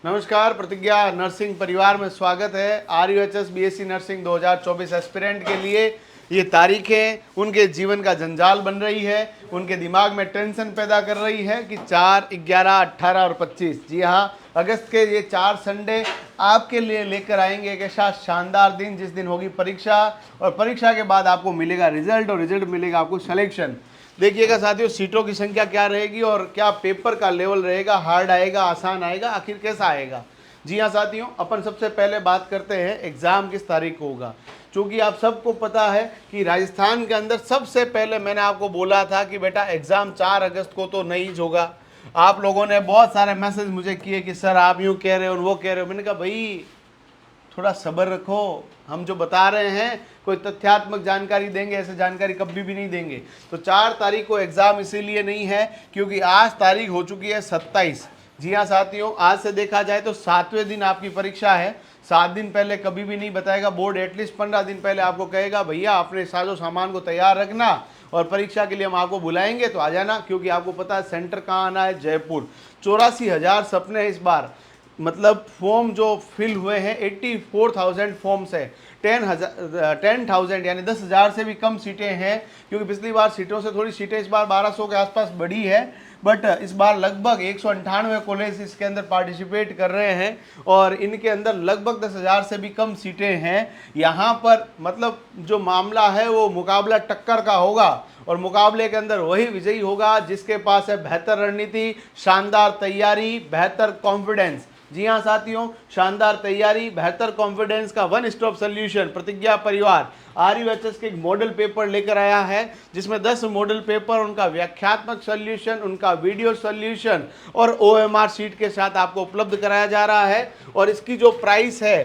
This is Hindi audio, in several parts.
नमस्कार, प्रतिज्ञा नर्सिंग परिवार में स्वागत है। RUHS BSc नर्सिंग 2024 एस्पिरेंट के लिए ये तारीखें उनके जीवन का जंजाल बन रही है, उनके दिमाग में टेंशन पैदा कर रही है कि 4, 11, 18 और 25, जी हाँ, अगस्त के ये 4 संडे आपके लिए लेकर आएंगे एक ऐसा शानदार दिन जिस दिन होगी परीक्षा, और परीक्षा के बाद आपको मिलेगा रिजल्ट, और रिजल्ट मिलेगा आपको सिलेक्शन। देखिएगा साथियों, सीटों की संख्या क्या रहेगी और क्या पेपर का लेवल रहेगा, हार्ड आएगा, आसान आएगा, आखिर कैसा आएगा। जी हाँ साथियों, अपन सबसे पहले बात करते हैं एग्ज़ाम किस तारीख को होगा। क्योंकि आप सबको पता है कि राजस्थान के अंदर सबसे पहले मैंने आपको बोला था कि बेटा एग्ज़ाम 4 अगस्त को तो नहीं होगा। आप लोगों ने बहुत सारे मैसेज मुझे किए कि सर आप यूँ कह रहे हो और वो कह रहे हो। मैंने कहा भाई थोड़ा सब्र रखो, हम जो बता रहे हैं कोई तथ्यात्मक जानकारी देंगे, ऐसे जानकारी कभी भी नहीं देंगे। तो 4 तारीख को एग्ज़ाम इसीलिए नहीं है क्योंकि आज तारीख हो चुकी है 27। जी हाँ साथियों, आज से देखा जाए तो 7वें दिन आपकी परीक्षा है। 7 दिन पहले कभी भी नहीं बताएगा बोर्ड, एटलीस्ट 15 दिन पहले आपको कहेगा भैया अपने साजो सामान को तैयार रखना और परीक्षा के लिए हम आपको बुलाएंगे तो आ जाना। क्योंकि आपको पता है सेंटर कहाँ आना है, जयपुर। 84,000 सपने इस बार, मतलब फॉर्म जो फिल हुए हैं 84,000 फॉर्म्स है। 10,000 यानी 10,000 से भी कम सीटें हैं। क्योंकि पिछली बार सीटों से थोड़ी सीटें इस बार 1200 के आसपास बढ़ी है, बट इस बार लगभग 198 कॉलेज इसके अंदर पार्टिसिपेट कर रहे हैं और इनके अंदर लगभग 10,000 से भी कम सीटें हैं। यहाँ पर मतलब जो मामला है वो मुकाबला टक्कर का होगा और मुकाबले के अंदर वही विजयी होगा जिसके पास है बेहतर रणनीति, शानदार तैयारी, बेहतर कॉन्फिडेंस। जी हाँ साथियों, शानदार तैयारी, बेहतर कॉन्फिडेंस का वन स्टॉप सोल्यूशन प्रतिज्ञा परिवार RUHS के एक मॉडल पेपर लेकर आया है जिसमें 10 मॉडल पेपर, उनका व्याख्यात्मक सोल्यूशन, उनका वीडियो सोल्यूशन और OMR शीट के साथ आपको उपलब्ध कराया जा रहा है। और इसकी जो प्राइस है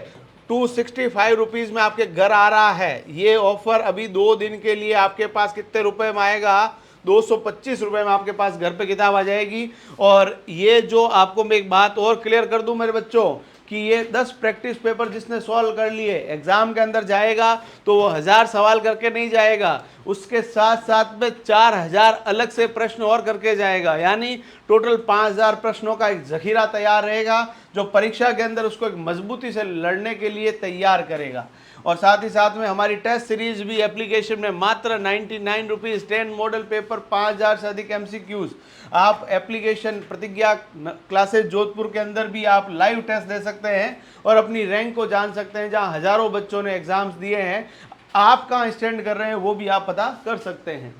265 रुपीज़ में आपके घर आ रहा है। ये ऑफर अभी 2 दिन के लिए आपके पास कितने रुपए में आएगा, 225 रुपये में आपके पास घर पे किताब आ जाएगी। और ये जो आपको मैं एक बात और क्लियर कर दूं मेरे बच्चों कि ये 10 प्रैक्टिस पेपर जिसने सॉल्व कर लिए एग्जाम के अंदर जाएगा तो वो 1000 सवाल करके नहीं जाएगा, उसके साथ साथ में 4000 अलग से प्रश्न और करके जाएगा। यानी टोटल 5000 प्रश्नों का एक जखीरा तैयार रहेगा जो परीक्षा के अंदर उसको एक मजबूती से लड़ने के लिए तैयार करेगा। और साथ ही साथ में हमारी टेस्ट सीरीज भी एप्लीकेशन में मात्र 99 रुपीज़, 10 मॉडल पेपर, 5000 से अधिक MCQs। आप एप्लीकेशन प्रतिज्ञा क्लासेस जोधपुर के अंदर भी आप लाइव टेस्ट दे सकते हैं और अपनी रैंक को जान सकते हैं। जहां हजारों बच्चों ने एग्जाम्स दिए हैं, आप कहां स्टैंड कर रहे हैं वो भी आप पता कर सकते हैं।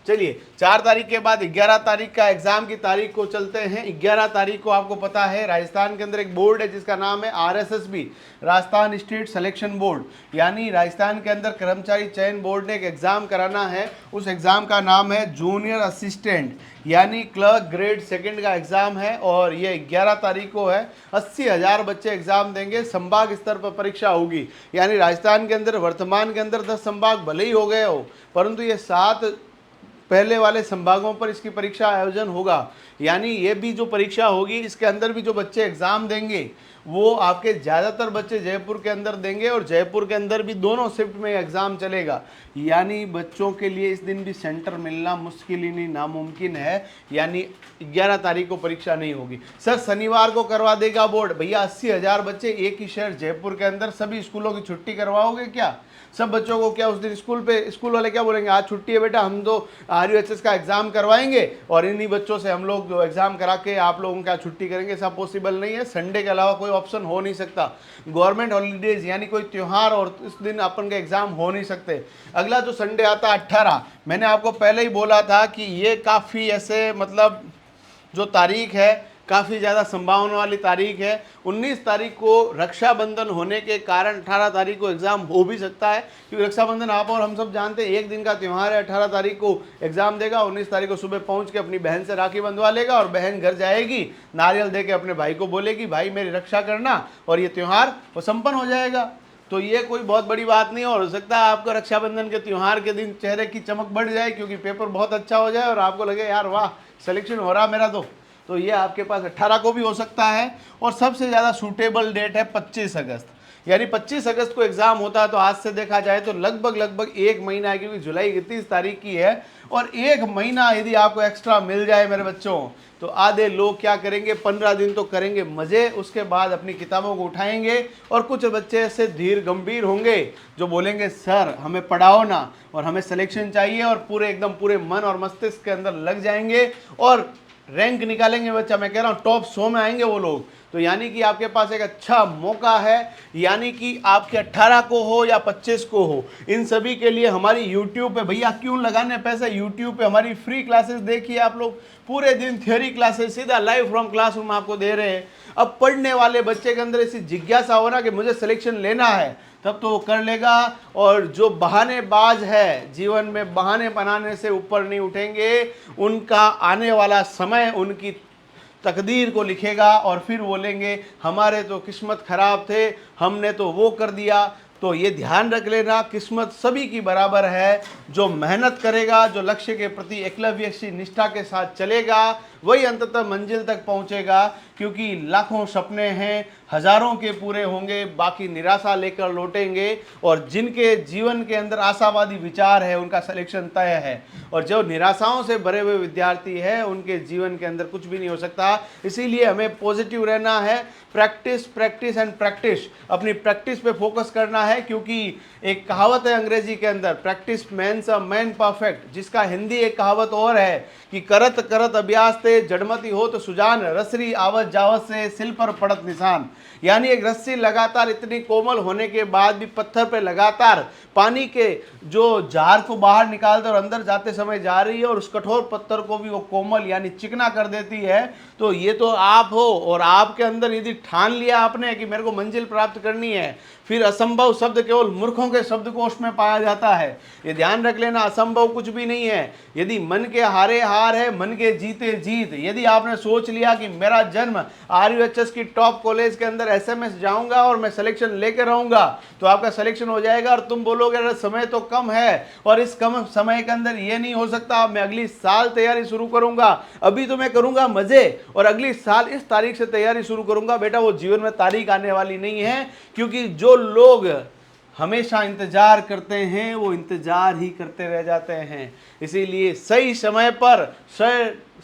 चलिए 4 तारीख के बाद 11 तारीख का एग्जाम की तारीख को चलते हैं। 11 तारीख को आपको पता है राजस्थान के अंदर एक बोर्ड है जिसका नाम है RSSB, Rajasthan state selection board. यानी राजस्थान के अंदर कर्मचारी चयन बोर्ड ने एक एग्जाम कराना है। उस एग्जाम का नाम है जूनियर असिस्टेंट यानी क्लर्क ग्रेड 2 का एग्जाम है और ये 11 तारीख को है। 80,000 बच्चे एग्जाम देंगे, संभाग स्तर पर परीक्षा होगी। यानी राजस्थान के अंदर वर्तमान के अंदर 10 संभाग भले ही हो गए हो, परंतु ये 7 पहले वाले संभागों पर इसकी परीक्षा आयोजन होगा। यानी ये भी जो परीक्षा होगी इसके अंदर भी जो बच्चे एग्जाम देंगे वो आपके ज़्यादातर बच्चे जयपुर के अंदर देंगे और जयपुर के अंदर भी दोनों शिफ्ट में एग्ज़ाम चलेगा। यानी बच्चों के लिए इस दिन भी सेंटर मिलना मुश्किल ही नहीं नामुमकिन है। यानी 11 तारीख को परीक्षा नहीं होगी। सर शनिवार को करवा देगा बोर्ड, भैया 80,000 बच्चे एक ही शहर जयपुर के अंदर, सभी स्कूलों की छुट्टी करवाओगे क्या? सब बच्चों को क्या उस दिन स्कूल वाले क्या बोलेंगे, आज छुट्टी है बेटा, हम तो RUHS का एग्जाम करवाएंगे और इन्हीं बच्चों से हम लोग जो एग्जाम करा के आप लोगों का छुट्टी करेंगे? सब पॉसिबल नहीं है। संडे के अलावा कोई ऑप्शन हो नहीं सकता। गवर्नमेंट हॉलीडेज यानी कोई त्यौहार और इस दिन अपन के एग्जाम हो नहीं सकते। अगला जो संडे आता है 18, मैंने आपको पहले ही बोला था कि ये काफ़ी ऐसे मतलब जो तारीख है काफ़ी ज़्यादा संभावना वाली तारीख है। 19 तारीख को रक्षाबंधन होने के कारण 18 तारीख को एग्ज़ाम हो भी सकता है क्योंकि रक्षाबंधन आप और हम सब जानते हैं एक दिन का त्यौहार है। 18 तारीख को एग्ज़ाम देगा, 19 तारीख को सुबह पहुंच के अपनी बहन से राखी बंधवा लेगा और बहन घर जाएगी, नारियल दे के अपने भाई को बोलेगी भाई मेरी रक्षा करना, और ये त्यौहार वो संपन्न हो जाएगा। तो ये कोई बहुत बड़ी बात नहीं हो सकता है आपको रक्षाबंधन के त्यौहार के दिन चेहरे की चमक बढ़ जाए क्योंकि पेपर बहुत अच्छा हो जाए और आपको लगे यार वाह सिलेक्शन हो रहा मेरा। तो ये आपके पास 18 को भी हो सकता है और सबसे ज़्यादा सूटेबल डेट है 25 अगस्त। यानी 25 अगस्त को एग्जाम होता है, तो आज से देखा जाए तो लगभग 1 महीना है, क्योंकि जुलाई 31 तारीख की है। और 1 महीना यदि आपको एक्स्ट्रा मिल जाए मेरे बच्चों, तो आधे लोग क्या करेंगे, 15 दिन तो करेंगे मजे, उसके बाद अपनी किताबों को उठाएंगे। और कुछ बच्चे ऐसे धीर गंभीर होंगे जो बोलेंगे सर हमें पढ़ाओ ना, और हमें सिलेक्शन चाहिए, और पूरे एकदम पूरे मन और मस्तिष्क के अंदर लग जाएंगे और रैंक निकालेंगे बच्चा। मैं कह रहा हूँ टॉप 100 में आएंगे वो लोग। तो यानी कि आपके पास एक अच्छा मौका है, यानी कि आपके 18 को हो या 25 को हो, इन सभी के लिए हमारी यूट्यूब पे, भैया क्यों लगाने पैसे, यूट्यूब पे हमारी फ्री क्लासेस देखिए आप लोग, पूरे दिन थ्योरी क्लासेस सीधा लाइव फ्रॉम क्लासरूम आपको दे रहे हैं। अब पढ़ने वाले बच्चे के अंदर ऐसी जिज्ञासा हो ना कि मुझे सिलेक्शन लेना है, तब तो वो कर लेगा। और जो बहानेबाज है, जीवन में बहाने बनाने से ऊपर नहीं उठेंगे, उनका आने वाला समय उनकी तकदीर को लिखेगा, और फिर बोलेंगे हमारे तो किस्मत खराब थे, हमने तो वो कर दिया। तो ये ध्यान रख लेना, किस्मत सभी की बराबर है। जो मेहनत करेगा, जो लक्ष्य के प्रति एकलव्य सी निष्ठा के साथ चलेगा, वही अंततः मंजिल तक पहुंचेगा। क्योंकि लाखों सपने हैं, हजारों के पूरे होंगे, बाकी निराशा लेकर लौटेंगे। और जिनके जीवन के अंदर आशावादी विचार है, उनका सिलेक्शन तय है। और जो निराशाओं से भरे हुए विद्यार्थी है, उनके जीवन के अंदर कुछ भी नहीं हो सकता। इसीलिए हमें पॉजिटिव रहना है, प्रैक्टिस प्रैक्टिस एंड प्रैक्टिस, अपनी प्रैक्टिस पे फोकस करना है। क्योंकि एक कहावत है अंग्रेजी के अंदर, practice makes a man perfect, जिसका हिंदी एक कहावत और है कि करत करत अभ्यास ते जड़मती हो तो सुजान, रसरी आवत जावत से सिल पर पड़त निशान। यानी एक रस्सी लगातार इतनी कोमल होने के बाद भी पत्थर पे लगातार पानी के जो जार को बाहर निकालते और अंदर जाते समय जा रही है, और उस कठोर पत्थर को भी वो कोमल यानी चिकना कर देती है। तो ये तो आप हो, और आपके अंदर यदि ठान लिया आपने कि मेरे को मंजिल प्राप्त करनी है, फिर असंभव शब्द केवल मूर्खों के शब्दकोश में पाया जाता है। ये ध्यान रख लेना, असंभव कुछ भी नहीं है। यदि मन के हारे हार है, मन के जीते जीत। यदि आपने सोच लिया कि मेरा जन्म RUHS की टॉप कॉलेज के अंदर SMS जाऊंगा और मैं सिलेक्शन लेकर रहूंगा, तो आपका सिलेक्शन हो जाएगा। और तुम बोलोगे अरे समय तो कम है, और इस कम समय के अंदर ये नहीं हो सकता, मैं अगली साल तैयारी शुरू करूंगा, अभी तो मैं करूंगा मजे, और अगली साल इस तारीख से तैयारी शुरू करूंगा। बेटा वो जीवन में तारीख आने वाली नहीं है। क्योंकि जो लोग हमेशा इंतजार करते हैं, वो इंतजार ही करते रह जाते हैं। इसीलिए सही समय पर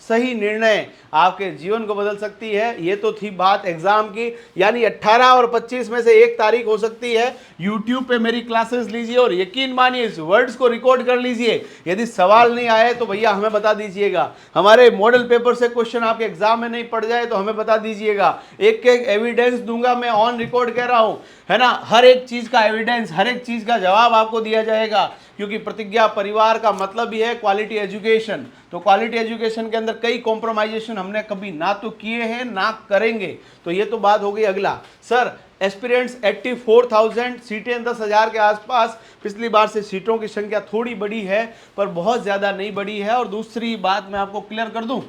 सही निर्णय आपके जीवन को बदल सकती है। ये तो थी बात एग्जाम की, यानी 18 और 25 में से एक तारीख हो सकती है। YouTube पे मेरी क्लासेस लीजिए, और यकीन मानिए इस वर्ड्स को रिकॉर्ड कर लीजिए। यदि सवाल नहीं आए तो भैया हमें बता दीजिएगा, हमारे मॉडल पेपर से क्वेश्चन आपके एग्जाम में नहीं पड़ जाए तो हमें बता दीजिएगा। एक एक एविडेंस दूंगा, मैं ऑन रिकॉर्ड कह रहा हूं, है ना। हर एक चीज का एविडेंस, हर एक चीज का जवाब आपको दिया जाएगा। क्योंकि प्रतिज्ञा परिवार का मतलब ही है क्वालिटी एजुकेशन। तो क्वालिटी एजुकेशन के अंदर कई कॉम्प्रोमाइजेशन हमने कभी ना तो किए हैं ना करेंगे। तो ये तो बात हो गई। अगला सर, एस्पिरेंट्स 84,000, सीटें 10,000 के आसपास। पिछली बार से सीटों की संख्या थोड़ी बढ़ी है, पर बहुत ज़्यादा नहीं बढ़ी है। और दूसरी बात मैं आपको क्लियर कर दूं,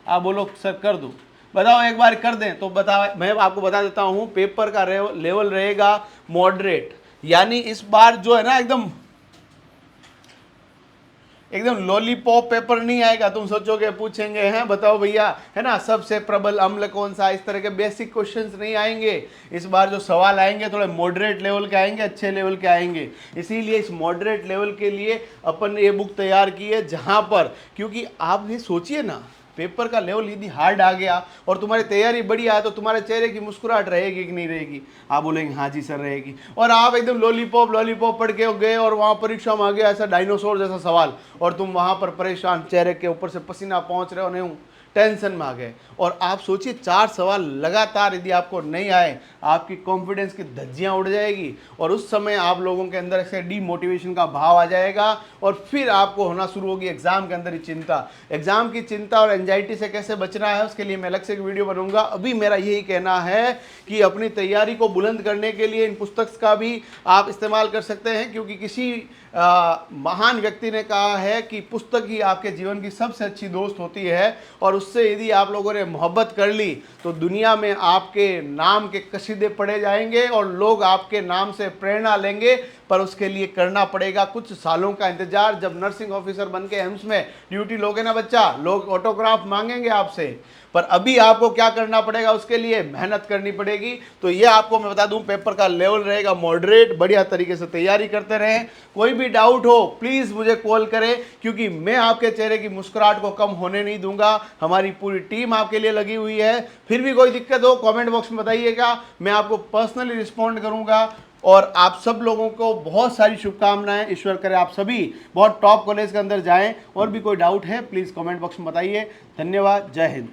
आप बोलो सर कर दूं, बताओ एक बार कर दें तो बताओ। मैं आपको बता देता हूं, पेपर का लेवल रहेगा मॉडरेट। यानी इस बार जो है ना एकदम लॉलीपॉप पेपर नहीं आएगा। तुम सोचोगे पूछेंगे हैं बताओ भैया, है ना, सबसे प्रबल अम्ल कौन सा, इस तरह के बेसिक क्वेश्चंस नहीं आएंगे। इस बार जो सवाल आएंगे थोड़े मॉडरेट लेवल के आएंगे, अच्छे लेवल के आएंगे। इसीलिए इस मॉडरेट लेवल के लिए अपन ने ये बुक तैयार की है, जहाँ पर, क्योंकि आप भी सोचिए ना, पेपर का लेवल यदि हार्ड आ गया और तुम्हारी तैयारी बढ़िया है, तो तुम्हारे चेहरे की मुस्कुराहट रहेगी कि नहीं रहेगी? आप बोलेंगे हाँ जी सर रहेगी। और आप एकदम लॉलीपॉप पढ़ के गए और वहाँ परीक्षा में आ गया ऐसा डायनासोर जैसा सवाल, और तुम वहाँ पर परेशान, चेहरे के ऊपर से पसीना पहुँच रहे हो, नहीं टेंशन में आ गए। और आप सोचिए 4 सवाल लगातार यदि आपको नहीं आए, आपकी कॉन्फिडेंस की धज्जियां उड़ जाएगी, और उस समय आप लोगों के अंदर ऐसे डीमोटिवेशन का भाव आ जाएगा, और फिर आपको होना शुरू होगी एग्जाम के अंदर ही चिंता। एग्जाम की चिंता और एंजाइटी से कैसे बचना है, उसके लिए मैं अलग से एक वीडियो बनूंगा। अभी मेरा यही कहना है कि अपनी तैयारी को बुलंद करने के लिए इन पुस्तक का भी आप इस्तेमाल कर सकते हैं, क्योंकि किसी महान व्यक्ति ने कहा है कि पुस्तक ही आपके जीवन की सबसे अच्छी दोस्त होती है, और उससे यदि आप लोगों ने मोहब्बत कर ली तो दुनिया में आपके नाम के कसीदे पढ़े जाएंगे और लोग आपके नाम से प्रेरणा लेंगे। पर उसके लिए करना पड़ेगा कुछ सालों का इंतजार। जब नर्सिंग ऑफिसर बन के एम्स में ड्यूटी लोगे ना बच्चा, लोग ऑटोग्राफ मांगेंगे आपसे, पर अभी आपको क्या करना पड़ेगा, उसके लिए मेहनत करनी पड़ेगी। तो ये आपको मैं बता दूं, पेपर का लेवल रहेगा मॉडरेट, बढ़िया तरीके से तैयारी करते रहें। कोई भी डाउट हो प्लीज मुझे कॉल करें, क्योंकि मैं आपके चेहरे की मुस्कुराहट को कम होने नहीं दूंगा। हमारी पूरी टीम आपके लिए लगी हुई है। फिर भी कोई दिक्कत हो कमेंट बॉक्स में बताइएगा, मैं आपको पर्सनली रिस्पॉन्ड करूंगा। और आप सब लोगों को बहुत सारी शुभकामनाएं, ईश्वर करे आप सभी बहुत टॉप कॉलेज के अंदर जाएं। और भी कोई डाउट है प्लीज कमेंट बॉक्स में बताइए। धन्यवाद, जय हिंद।